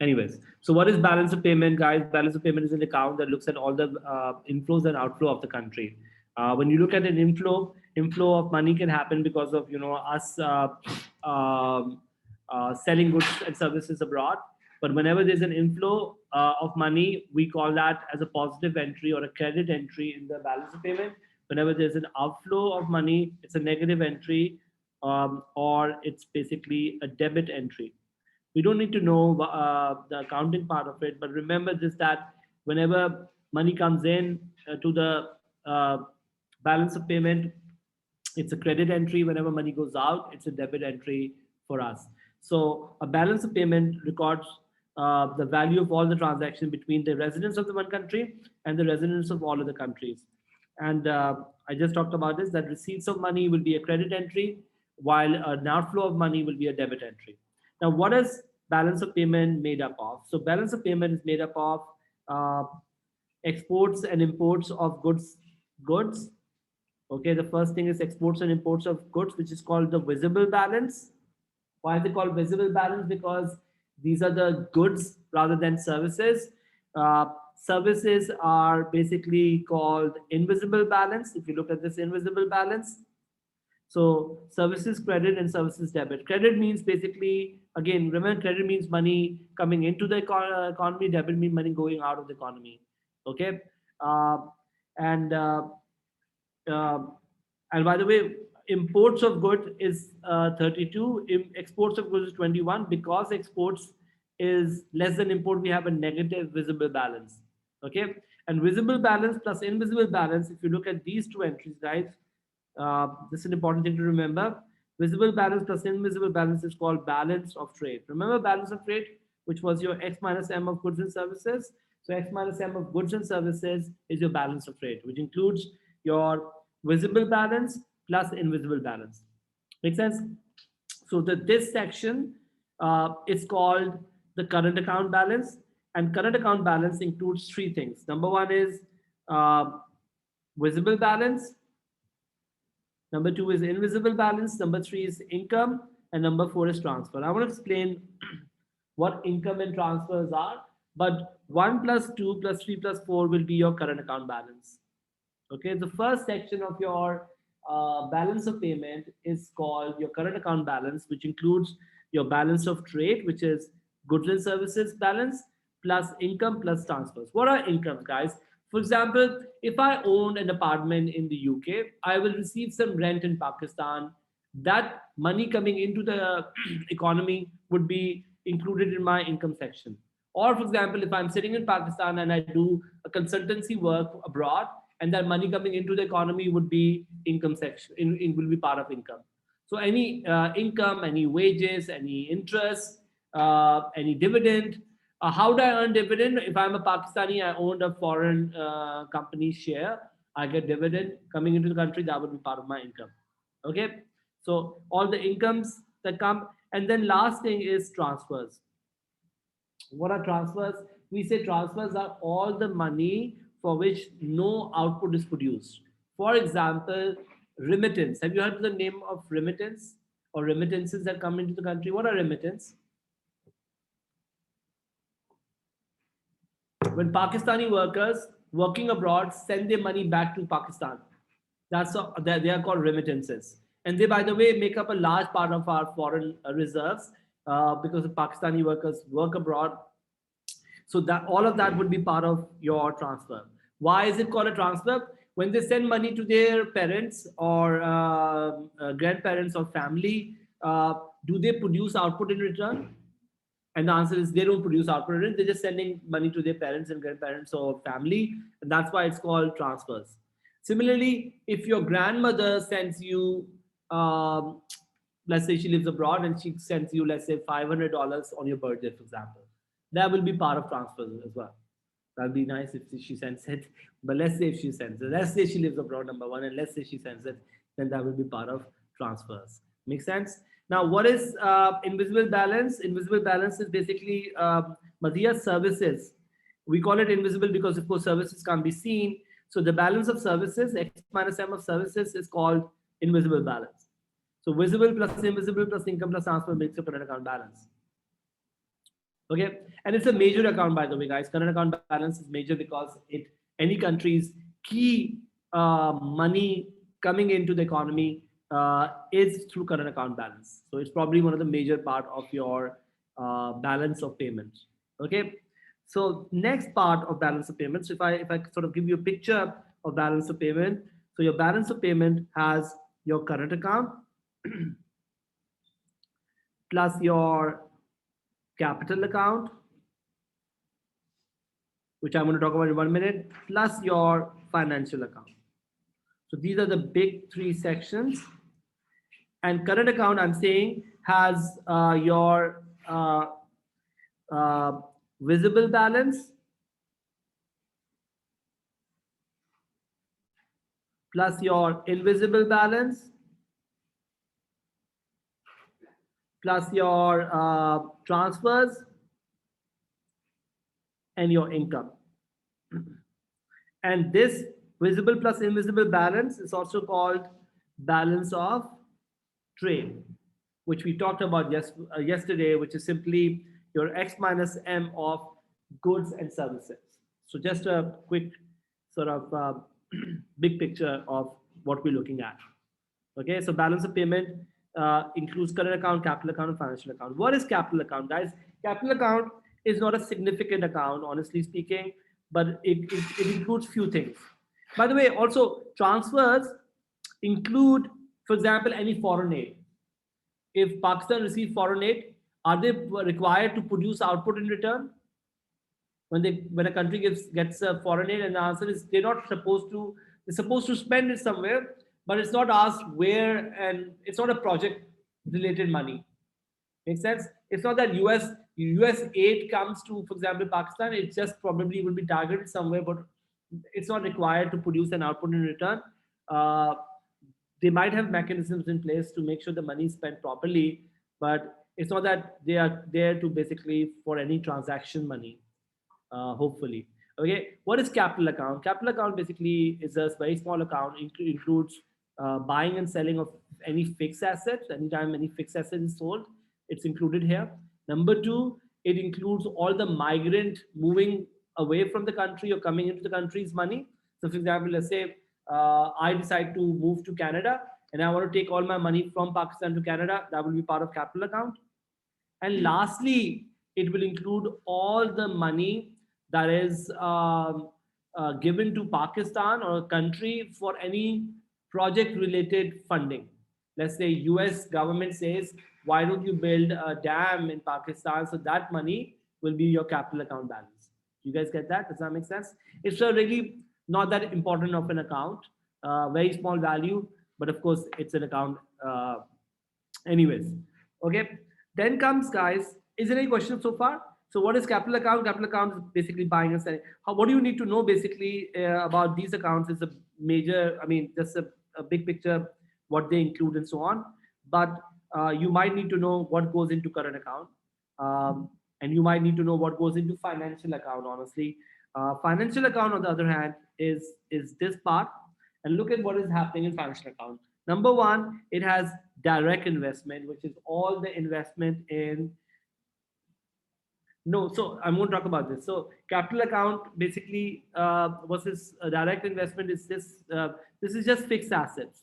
Anyways, so what is balance of payment, guys? Balance of payment is an account that looks at all the inflows and outflow of the country. When you look at an inflow of money can happen because of us um, selling goods and services abroad. But whenever there's an inflow of money, we call that as a positive entry or a credit entry in the balance of payment. Whenever there's an outflow of money, it's a negative entry, or it's basically a debit entry. We don't need to know the accounting part of it, but remember this, that whenever money comes in to the uh, balance of payment, it's a credit entry. Whenever money goes out, it's a debit entry for us. So a balance of payment records the value of all the transaction between the residents of the one country and the residents of all other countries. And I just talked about this, that receipts of money will be a credit entry, while an outflow of money will be a debit entry. Now, what is balance of payment made up of? So balance of payment is made up of uh, exports and imports of goods. Okay, the first thing is exports and imports of goods, which is called the visible balance. Why is it called visible balance? Because these are the goods rather than services. Services are basically called invisible balance. If you look at this invisible balance, so services credit and services debit. Credit means basically, again, remember, credit means money coming into the economy. Debit means money going out of the economy. Okay, uh, and uh, and by the way, imports of good is 32. Exports of goods is 21. Because exports is less than import, we have a negative visible balance. Okay, and visible balance plus invisible balance. If you look at these two entries, guys, this is an important thing to remember. Visible balance plus invisible balance is called balance of trade. Remember balance of trade, which was your X minus M of goods and services. So X minus M of goods and services is your balance of trade, which includes your visible balance plus invisible balance. Make sense? So this section is called the current account balance, and current account balance includes three things. Number one is uh, visible balance. Number two is invisible balance. Number three is income. And number four is transfer. I want to explain what income and transfers are. But 1 plus 2 plus 3 plus 4 will be your current account balance. Okay, the first section of your balance of payment is called your current account balance, which includes your balance of trade, which is goods and services balance, plus income plus transfers. What are incomes, guys? For example, if I own an apartment in the UK, I will receive some rent in Pakistan. That money coming into the economy would be included in my income section. Or, for example, if I'm sitting in Pakistan and I do a consultancy work abroad, and that money coming into the economy would be income section, will be part of income. So any income, any wages, any interest, any dividend. How do I earn dividend? If I'm a Pakistani, I owned a foreign company share, I get dividend coming into the country, that would be part of my income. Okay, so all the incomes that come. And then last thing is transfers. What are transfers? We say transfers are all the money for which no output is produced. For example, remittance. Have you heard of the name of remittance or remittances that come into the country? What are remittance? When Pakistani workers working abroad send their money back to Pakistan, they are called remittances. And they, by the way, make up a large part of our foreign reserves because the Pakistani workers work abroad. So that all of that would be part of your transfer. Why is it called a transfer? When they send money to their parents or grandparents or family, do they produce output in return? And the answer is they don't produce output in return. They're just sending money to their parents and grandparents or family. And that's why it's called transfers. Similarly, if your grandmother sends you, let's say she lives abroad and she sends you, let's say, $500 on your birthday, for example, that will be part of transfers as well. That'd be nice if she sends it. But let's say if she sends it, let's say she lives abroad, number one, and let's say she sends it, then that will be part of transfers. Make sense? Now, what is invisible balance? Invisible balance is basically Madhya services. We call it invisible because, of course, services can't be seen. So the balance of services, X minus M of services, is called invisible balance. So visible plus invisible plus income plus transfer makes your current account balance. Okay, and it's a major account, by the way, guys. Current account balance is major because it any country's key money coming into the economy is through current account balance. So it's probably one of the major part of your balance of payments. Okay, so next part of balance of payments, if I sort of give you a picture of balance of payment, so your balance of payment has your current account plus your capital account, which I'm going to talk about in 1 minute, plus your financial account. So these are the big three sections. And current account, I'm saying, has your uh, visible balance plus your invisible balance plus your transfers and your income. And this visible plus invisible balance is also called balance of trade, which we talked about yesterday, which is simply your X minus M of goods and services. So just a quick sort of big picture of what we're looking at. Okay, so balance of payment includes current account, capital account, and financial account. What is capital account, guys? Capital account is not a significant account, honestly speaking, but it includes few things. By the way, also transfers include, for example, any foreign aid. If Pakistan receives foreign aid, are they required to produce output in return? When a country gets a foreign aid, and the answer is they're not supposed to. They're supposed to spend it somewhere, but it's not asked where, and it's not a project related money. Makes sense? It's not that US aid comes to, for example, Pakistan. It just probably will be targeted somewhere, but it's not required to produce an output in return. Uh, they might have mechanisms in place to make sure the money is spent properly, but it's not that they are there to basically for any transaction money. Hopefully, okay. What is capital account? Capital account basically is a very small account. Includes buying and selling of any fixed assets. Anytime any fixed asset is sold, it's included here. Number two, it includes all the migrant moving away from the country or coming into the country's money. So, for example, let's say I decide to move to Canada and I want to take all my money from Pakistan to Canada. That will be part of capital account. And lastly, it will include all the money that is given to Pakistan or a country for any project related funding. Let's say US government says, why don't you build a dam in Pakistan? So that money will be your capital account balance. You guys get that? Does that make sense? It's a really not that important of an account, very small value, but of course it's an account anyways. Okay, then comes, guys, is there any questions so far? So what is capital account? Capital account is basically buying and selling. What do you need to know basically about these accounts is a major, I mean, just a big picture, what they include and so on. But you might need to know what goes into current account. And you might need to know what goes into financial account, honestly. Financial account, on the other hand, is this part. And look at what is happening in financial account. Number one, it has direct investment, which is all the investment in. No, so I'm going to talk about this. So capital account basically versus direct investment is this. This is just fixed assets,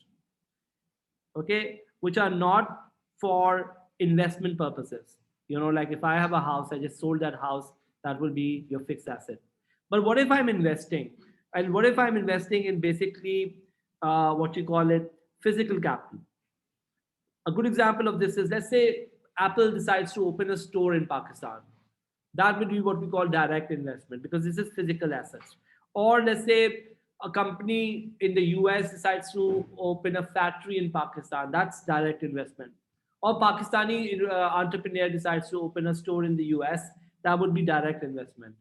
okay, which are not for investment purposes. You know, like if I have a house, I just sold that house, that will be your fixed asset. But what if I'm investing? And what if I'm investing in basically what you call it physical capital? A good example of this is, let's say Apple decides to open a store in Pakistan. That would be what we call direct investment because this is physical assets. Or let's say a company in the US decides to open a factory in Pakistan. That's direct investment. Or Pakistani entrepreneur decides to open a store in the US. That would be direct investment.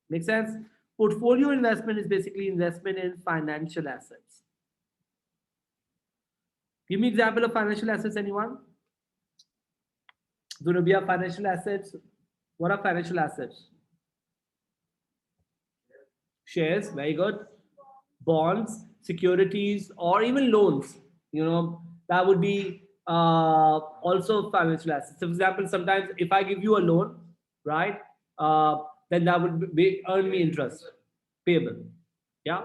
Make sense? Portfolio investment is basically investment in financial assets. Give me example of financial assets, anyone? Zunubia, financial assets. What are financial assets? Shares, very good. Bonds, securities, or even loans. You know, that would be also financial assets. So, for example, sometimes if I give you a loan, right? Then that would be earn me interest payable. Yeah.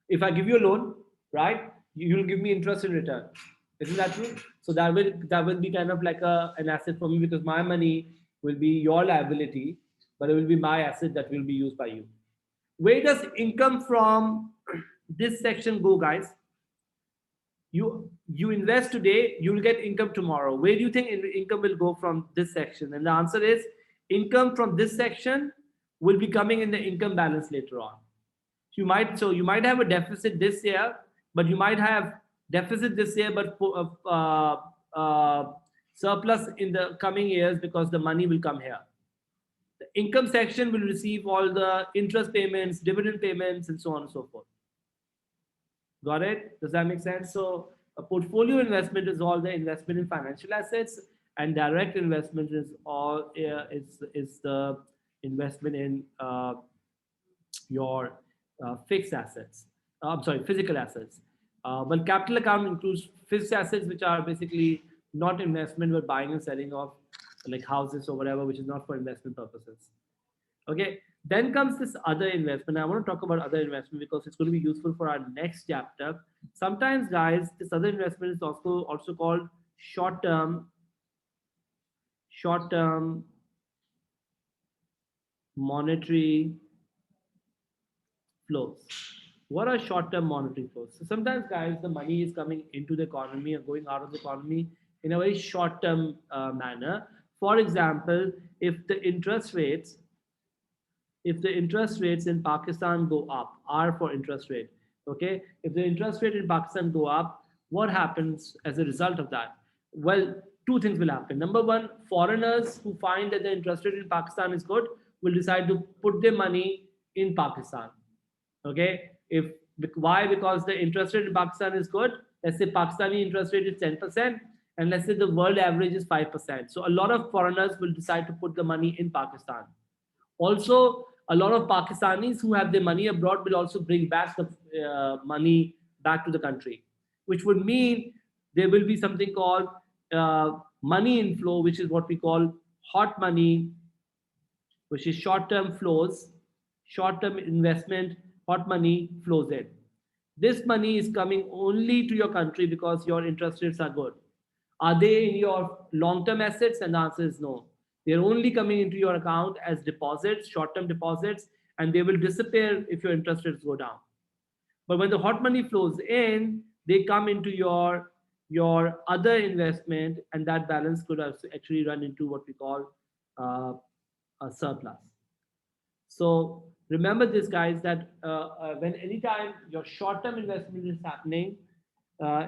If I give you a loan, right, you'll give me interest in return. Isn't that true? So that will be kind of like an asset for me because my money will be your liability, but it will be my asset that will be used by you. Where does income from this section go, guys? You invest today, you'll get income tomorrow. Where do you think income will go from this section? And the answer is income from this section will be coming in the income balance later on. You might have a deficit this year, but you might have deficit this year, but surplus in the coming years because the money will come here. The income section will receive all the interest payments, dividend payments, and so on and so forth. Got it? Does that make sense? So a portfolio investment is all the investment in financial assets, and direct investment is all is the investment in your fixed assets. I'm sorry, physical assets. But capital account includes fixed assets, which are basically not investment, but buying and selling of like houses or whatever, which is not for investment purposes. Okay. Then comes this other investment. I want to talk about other investment because it's going to be useful for our next chapter. Sometimes, guys, this other investment is also called short term monetary flows. What are short-term monetary flows? So sometimes, guys, the money is coming into the economy or going out of the economy in a very short-term manner. For example, if the interest rates in Pakistan go up, R for interest rate, okay? If the interest rate in Pakistan go up, what happens as a result of that? Well, two things will happen. Number one, foreigners who find that the interest rate in Pakistan is good will decide to put their money in Pakistan. Okay, if why? Because the interest rate in Pakistan is good. Let's say Pakistani interest rate is 10%, and let's say the world average is 5%. So a lot of foreigners will decide to put the money in Pakistan. Also, a lot of Pakistanis who have their money abroad will also bring back the money back to the country, which would mean there will be something called money inflow, which is what we call hot money, which is short-term flows, short-term investment, hot money flows in. This money is coming only to your country because your interest rates are good. Are they in your long-term assets? And the answer is no. They're only coming into your account as deposits, short-term deposits, and they will disappear if your interest rates go down. But when the hot money flows in, they come into your other investment, and that balance could actually run into what we call uh, a surplus. So remember this, guys, that when anytime your short-term investment is happening,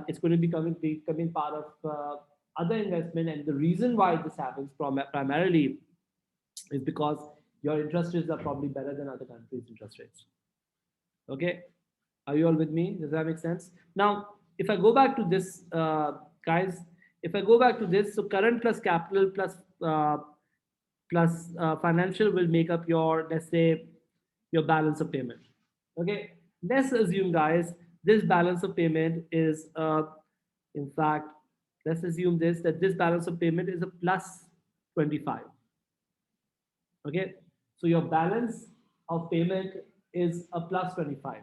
it's going to be becoming part of other investment. And the reason why this happens primarily is because your interest rates are probably better than other countries' interest rates. Okay, are you all with me? Does that make sense? Now, if I go back to this, guys, if I go back to this, so current plus capital plus financial will make up your, let's say, your balance of payment. Okay, let's assume, guys, this balance of payment is in fact, let's assume that this balance of payment is a plus 25. Okay, so your balance of payment is a plus 25.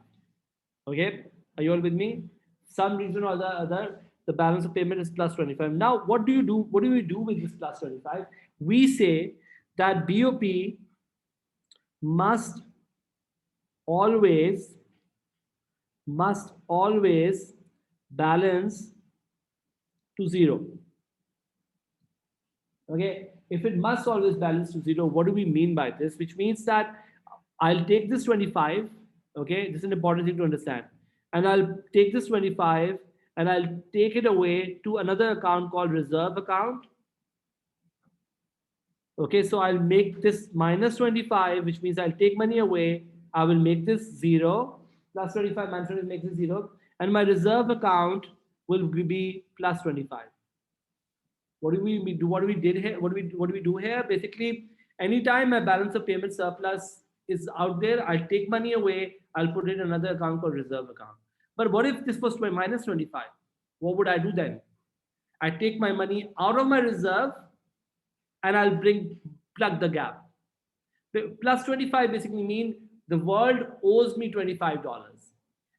Okay, are you all with me? Some reason or the other, the balance of payment is plus 25. Now, what do you do? What do we do with this plus 25? We say that BOP must always balance to zero. Okay, if it must always balance to zero, what do we mean by this? Which means that I'll take this 25. Okay, this is an important thing to understand, and I'll take this 25 and I'll take it away to another account called reserve account. Okay, so I'll make this minus 25, which means I'll take money away. I will make this 0, plus 25 minus 25 makes it 0, and my reserve account will be plus 25. What do we do? What do we did here? What do we do here? Basically, anytime my balance of payment surplus is out there, I'll take money away. I'll put it in another account called reserve account. But what if this was my minus 25? What would I do then? I take my money out of my reserve and I'll plug the gap. Plus 25 basically mean the world owes me $25.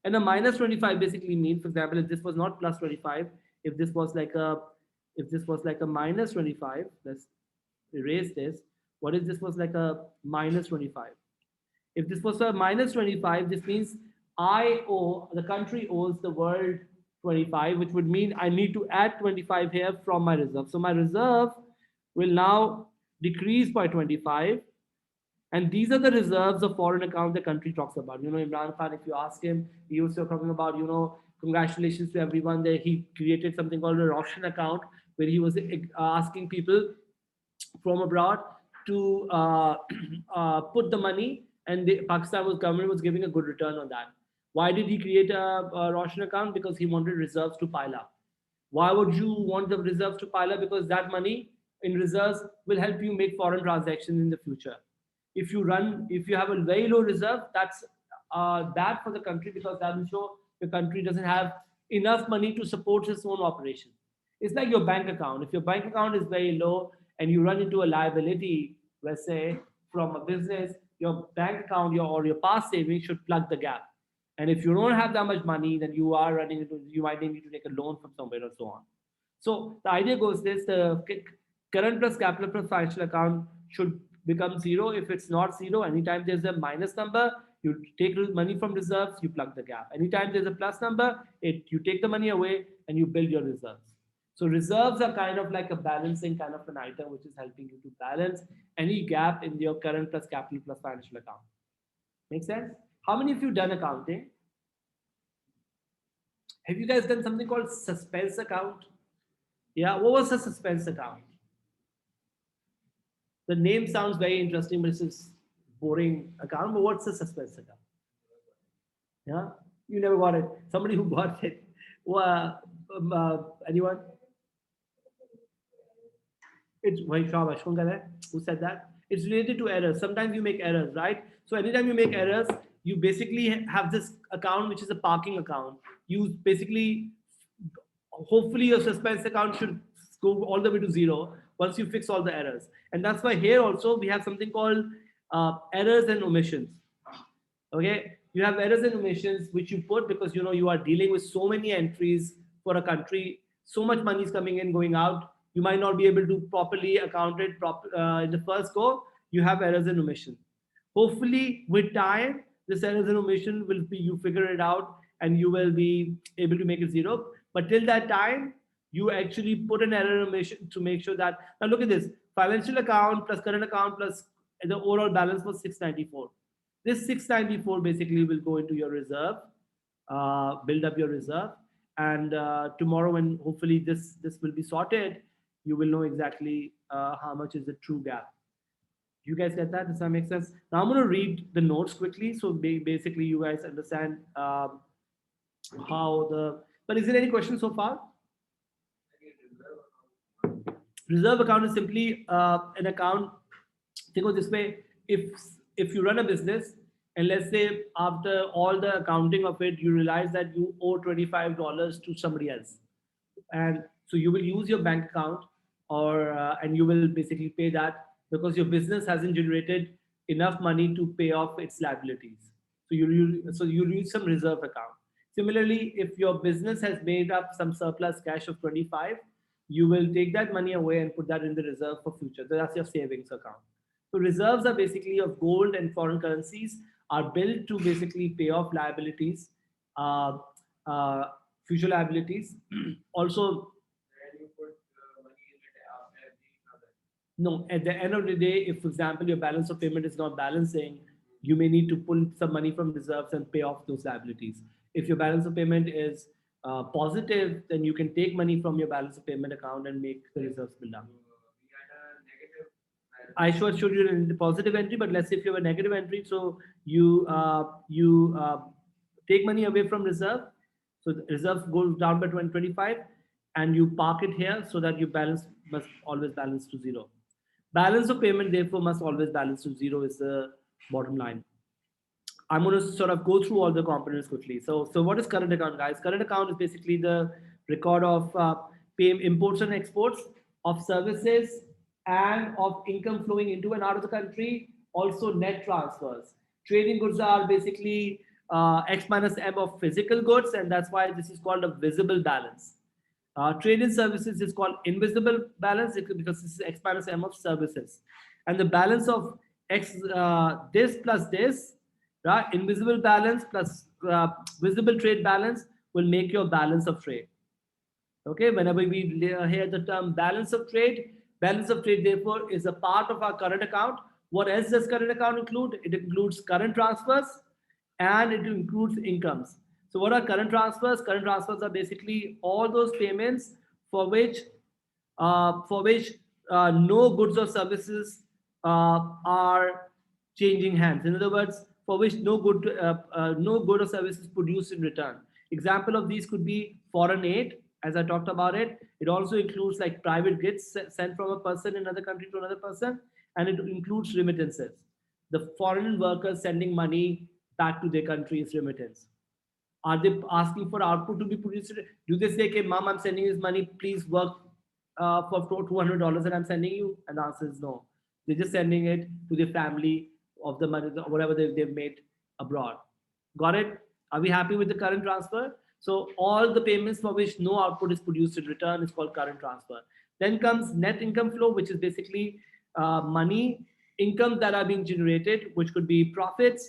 And a minus 25 basically means, for example, if this was not plus 25, if this was like a minus 25, let's erase this. What if this was like a minus 25? If this was a minus 25, this means the country owes the world 25, which would mean I need to add 25 here from my reserve. So my reserve will now decrease by 25. And these are the reserves of foreign account the country talks about. Imran Khan, if you ask him, he was talking about, congratulations to everyone that he created something called a Roshan account where he was asking people from abroad to put the money, and Pakistan government was giving a good return on that. Why did he create a Roshan account? Because he wanted reserves to pile up. Why would you want the reserves to pile up? Because that money in reserves will help you make foreign transactions in the future. If you have a very low reserve, that's bad for the country, because that will show the country doesn't have enough money to support its own operation. It's like your bank account. If your bank account is very low and you run into a liability, let's say from a business, your bank account or your past savings should plug the gap. And if you don't have that much money, then you might need to take a loan from somewhere or so on. So the idea goes this: the current plus capital plus financial account should become zero. If it's not zero, anytime there's a minus number, you take money from reserves, you plug the gap. Anytime there's a plus number, you take the money away and you build your reserves. So reserves are kind of like a balancing kind of an item, which is helping you to balance any gap in your current plus capital plus financial account. Make sense? How many of you done accounting? Have you guys done something called suspense account? Yeah, what was a suspense account? The name sounds very interesting, but it's boring account. But what's a suspense account? Yeah, you never got it. Somebody who got it. Anyone? It's who said that? It's related to errors. Sometimes you make errors, right? So anytime you make errors, you basically have this account which is a parking account. You basically, hopefully, your suspense account should go all the way to zero once you fix all the errors. And that's why here also we have something called errors and omissions. Okay, you have errors and omissions which you put because you are dealing with so many entries for a country, so much money is coming in, going out. You might not be able to properly account it in the first go. You have errors and omissions. Hopefully, with time, this errors and omission will be, you figure it out and you will be able to make it zero. But till that time, you actually put an error and omission to make sure that, now look at this, financial account plus current account plus the overall balance was 694. This 694 basically will go into your reserve, build up your reserve, and tomorrow when hopefully this will be sorted, you will know exactly how much is the true gap. You guys get that? Does that make sense? Now I'm going to read the notes quickly, so basically you guys understand how the. But is there any question so far? Reserve account is simply an account. Think of this way: if you run a business and let's say after all the accounting of it, you realize that you owe $25 to somebody else, and so you will use your bank account or and you will basically pay that because your business hasn't generated enough money to pay off its liabilities. So you use some reserve account. Similarly, if your business has made up some surplus cash of 25, you will take that money away and put that in the reserve for future. So that's your savings account. So reserves are basically of gold and foreign currencies are built to basically pay off liabilities, uh, uh, future liabilities. Also, no, at the end of the day, if, for example, your balance of payment is not balancing, you may need to pull some money from reserves and pay off those liabilities. If your balance of payment is positive, then you can take money from your balance of payment account and make the reserves build up. I showed you a positive entry, but let's say if you have a negative entry, so you take money away from reserve, so the reserves go down by 25, and you park it here so that your balance must always balance to zero. Balance of payment, therefore, must always balance to zero is the bottom line. I'm going to sort of go through all the components quickly. So what is current account, guys? Current account is basically the record of imports and exports of services and of income flowing into and out of the country Also net transfers. Trading goods are basically X minus M of physical goods, and that's why this is called a visible balance. Trade-in services is called invisible balance because this is X minus M of services. And the balance of X, this plus this, right? Invisible balance plus visible trade balance will make your balance of trade. Okay, whenever we hear the term balance of trade therefore is a part of our current account. What else does current account include? It includes current transfers and it includes incomes. So what are current transfers? Current transfers are basically all those payments for which no goods or services are changing hands. In other words, for which no good or service is produced in return. Example of these could be foreign aid, as I talked about it. It also includes like private gifts sent from a person in another country to another person, and it includes remittances. The foreign workers sending money back to their country is remittance. Are they asking for output to be produced? Do they say, "Okay, mom, I'm sending you this money. Please work for $200 that I'm sending you?" And the answer is no. They're just sending it to their family of the money, whatever they've made abroad. Got it? Are we happy with the current transfer? So all the payments for which no output is produced in return is called current transfer. Then comes net income flow, which is basically money, income that are being generated, which could be profits,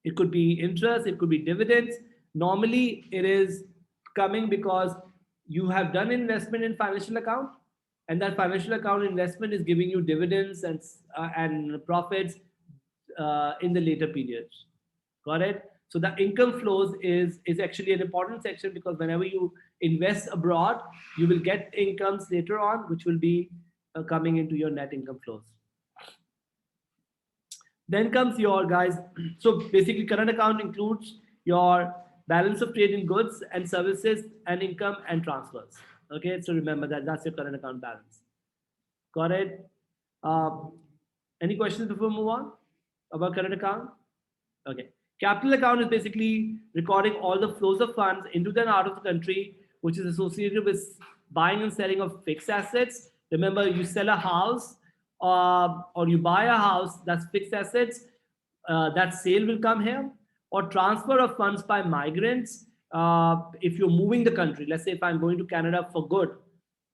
it could be interest, it could be dividends. Normally it is coming because you have done investment in financial account, and that financial account investment is giving you dividends and profits in the later periods. Got it? So the income flows is actually an important section because whenever you invest abroad, you will get incomes later on, which will be coming into your net income flows. Then comes your guys. So basically, current account includes your balance of trade in goods and services and income and transfers. Okay, so remember that that's your current account balance. Got it? Uh, any questions before we move on about current account? Okay. Capital account is basically recording all the flows of funds into and out of the country, which is associated with buying and selling of fixed assets. Remember, you sell a house or you buy a house, that's fixed assets. That sale will come here. Or transfer of funds by migrants. If you're moving the country, let's say if I'm going to Canada for good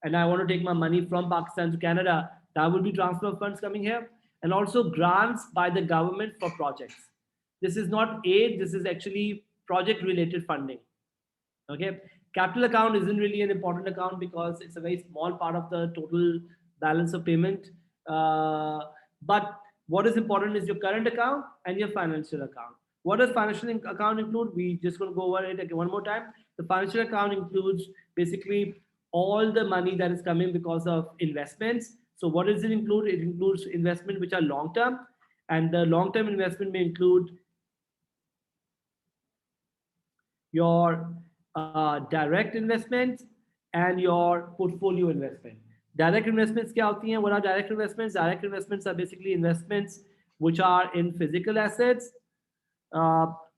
and I want to take my money from Pakistan to Canada, that would be transfer of funds coming here. And also grants by the government for projects. This is not aid, this is actually project related funding. Okay. Capital account isn't really an important account because it's a very small part of the total balance of payment. But what is important is your current account and your financial account. What does financial account include? We just going to go over it again one more time. The financial account includes basically all the money that is coming because of investments. So what does it include? It includes investment which are long term, and the long term investment may include your direct investments and your portfolio investment. Direct investments क्या होती हैं? What are direct investments? Direct investments are basically investments which are in physical assets,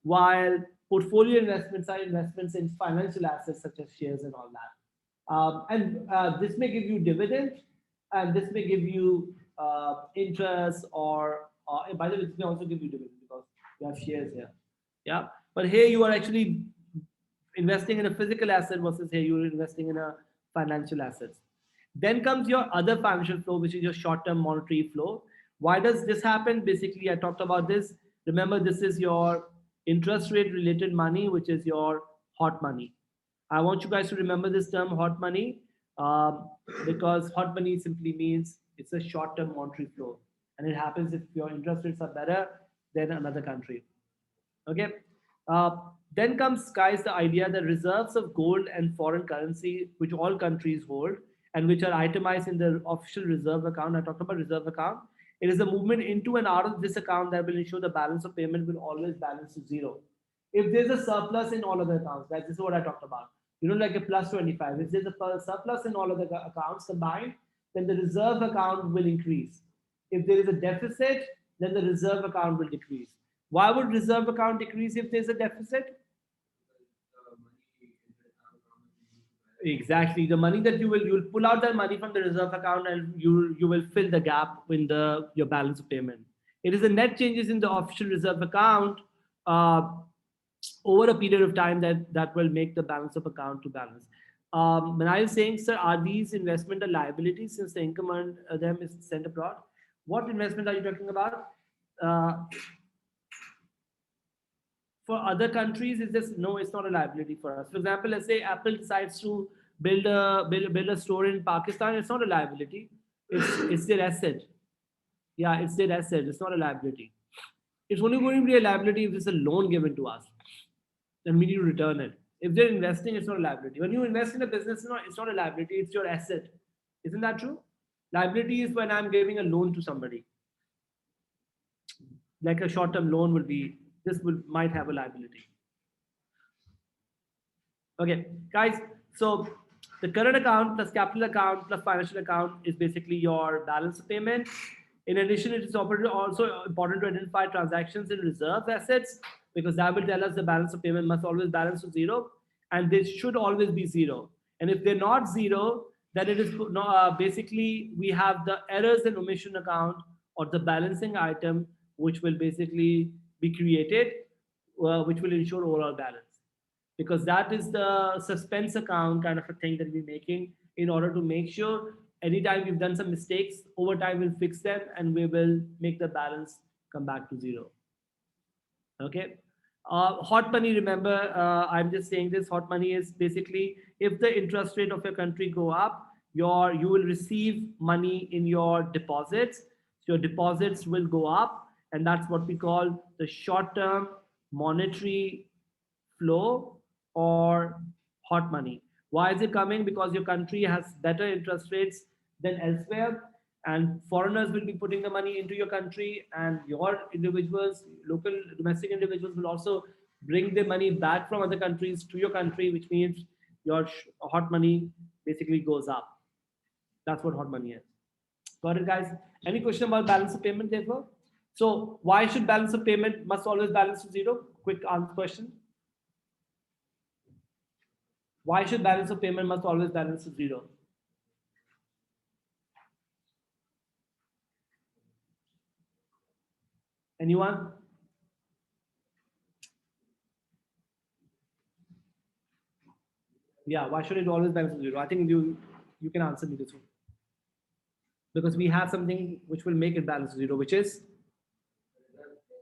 while portfolio investments are investments in financial assets such as shares and all that. And this may give you dividends, and this may give you interest, or by the way, this may also give you dividends because you have shares here. Yeah, but here you are actually investing in a physical asset versus here you're investing in a financial assets. Then comes your other financial flow, which is your short-term monetary flow. Why does this happen? Basically, I talked about this. Remember, this is your interest rate related money, which is your hot money. I want you guys to remember this term hot money because hot money simply means it's a short-term monetary flow, and it happens if your interest rates are better than another country. Okay. Uh, then comes, guys, the idea that reserves of gold and foreign currency, which all countries hold and which are itemized in the official reserve account. I talked about reserve account. It is a movement into and out of this account that will ensure the balance of payment will always balance to zero. If there's a surplus in all of the accounts, like this is what I talked about, like a plus 25. If there's a surplus in all of the accounts combined, then the reserve account will increase. If there is a deficit, then the reserve account will decrease. Why would reserve account decrease if there's a deficit? Exactly. The money that you'll pull out that money from the reserve account and you will fill the gap in the your balance of payment. It is the net changes in the official reserve account uh, over a period of time that will make the balance of account to balance. When I was saying, sir, are these investment a liability since the income on them is sent abroad? What investment are you talking about? Uh, for other countries, it's just no, it's not a liability for us. For example, let's say Apple decides to build a store in Pakistan. It's not a liability. It's their asset. Yeah, it's their asset. It's not a liability. It's only going to be a liability if it's a loan given to us. Then we need to return it. If they're investing, it's not a liability. When you invest in a business, it's not a liability, it's your asset. Isn't that true? Liability is when I'm giving a loan to somebody. Like a short-term loan will be, this will might have a liability. Okay, guys. So the current account plus capital account plus financial account is basically your balance of payment. In addition, it is also important to identify transactions in reserve assets because that will tell us the balance of payment must always balance to zero, and this should always be zero. And if they're not zero, then it is basically we have the errors and omission account or the balancing item, which will basically be created, which will ensure overall balance, because that is the suspense account kind of a thing that we're making in order to make sure anytime we've done some mistakes over time we'll fix them and we will make the balance come back to zero. Okay. Hot money, remember, I'm just saying this, hot money is basically if the interest rate of your country go up, you will receive money in your deposits. So your deposits will go up, and that's what we call the short term monetary flow or hot money. Why is it coming? Because your country has better interest rates than elsewhere, and foreigners will be putting the money into your country, and your individuals, local domestic individuals, will also bring the money back from other countries to your country, which means your hot money basically goes up. That's what hot money is. Got it, guys? Any question about balance of payment, therefore? So why should balance of payment must always balance to zero? Quick answer question. Why should balance of payment must always balance to zero? Anyone? Yeah, why should it always balance to zero? I think you can answer me this one. Because we have something which will make it balance to zero, which is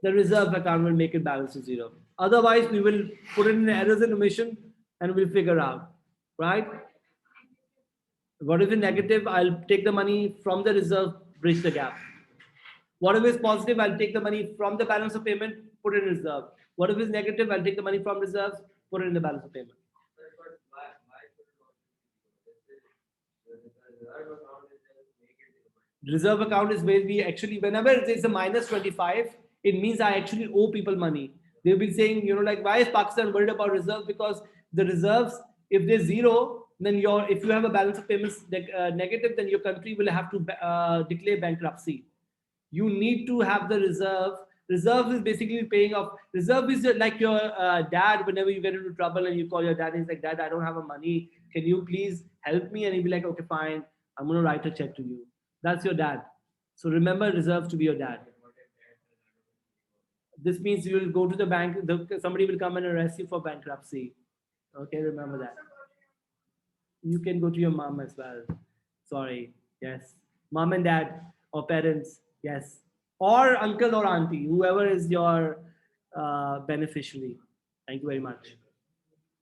the reserve account will make it balance to zero. Otherwise, we will put in errors and omission and we'll figure out, right? What if it's negative? I'll take the money from the reserve, bridge the gap. What if it's positive? I'll take the money from the balance of payment, put it in reserve. What if it's negative? I'll take the money from reserves, put it in the balance of payment. Reserve account is where we actually, whenever there's a minus 25, it means I actually owe people money. They've been saying, like, why is Pakistan worried about reserves? Because the reserves, if they're zero, then if you have a balance of payments negative, then your country will have to declare bankruptcy. You need to have the reserve. Reserve is basically paying off. Reserve is like your dad. Whenever you get into trouble and you call your dad, he's like, Dad, I don't have a money. Can you please help me? And he'll be like, okay, fine. I'm going to write a check to you. That's your dad. So remember reserve to be your dad. This means you will go to the bank. Somebody will come and arrest you for bankruptcy. Okay, remember that. You can go to your mom as well. Sorry. Yes. Mom and dad or parents. Yes. Or uncle or auntie, whoever is your beneficiary. Thank you very much.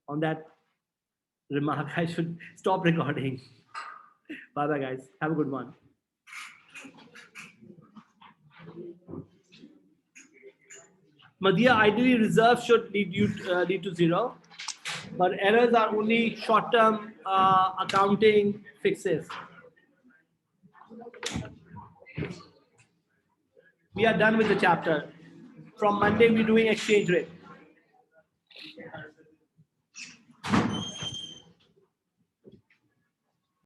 On that remark, I should stop recording. Bye bye, guys. Have a good one. Madhya, ideally reserve should lead to zero, but errors are only short-term accounting fixes. We are done with the chapter. From Monday, we're doing exchange rate.